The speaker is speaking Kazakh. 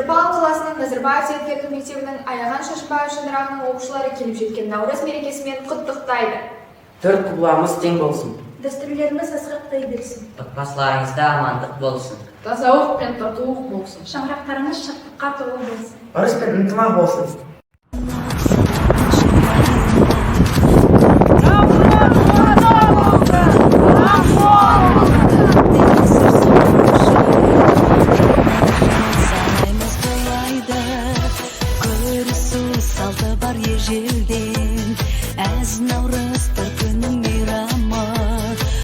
Петропавл қаласының Назарбаев зияткерлік мектебінің Аяған Шашбаев шаңырағының оқушылары келіп жеткен Наурыз мерекесімен құттықтайды. Төрт құбыламыз тең болсын. Дәстүрлеріміз асқақтай берсін. Отбасыларыңызда амандық болсын. Тазалық пен татулық болсын. Шаңырақтарыңыз шаттыққа толы болсын. Ырыс пен ынтымақ болсын. Көрісу салты бар ежелден.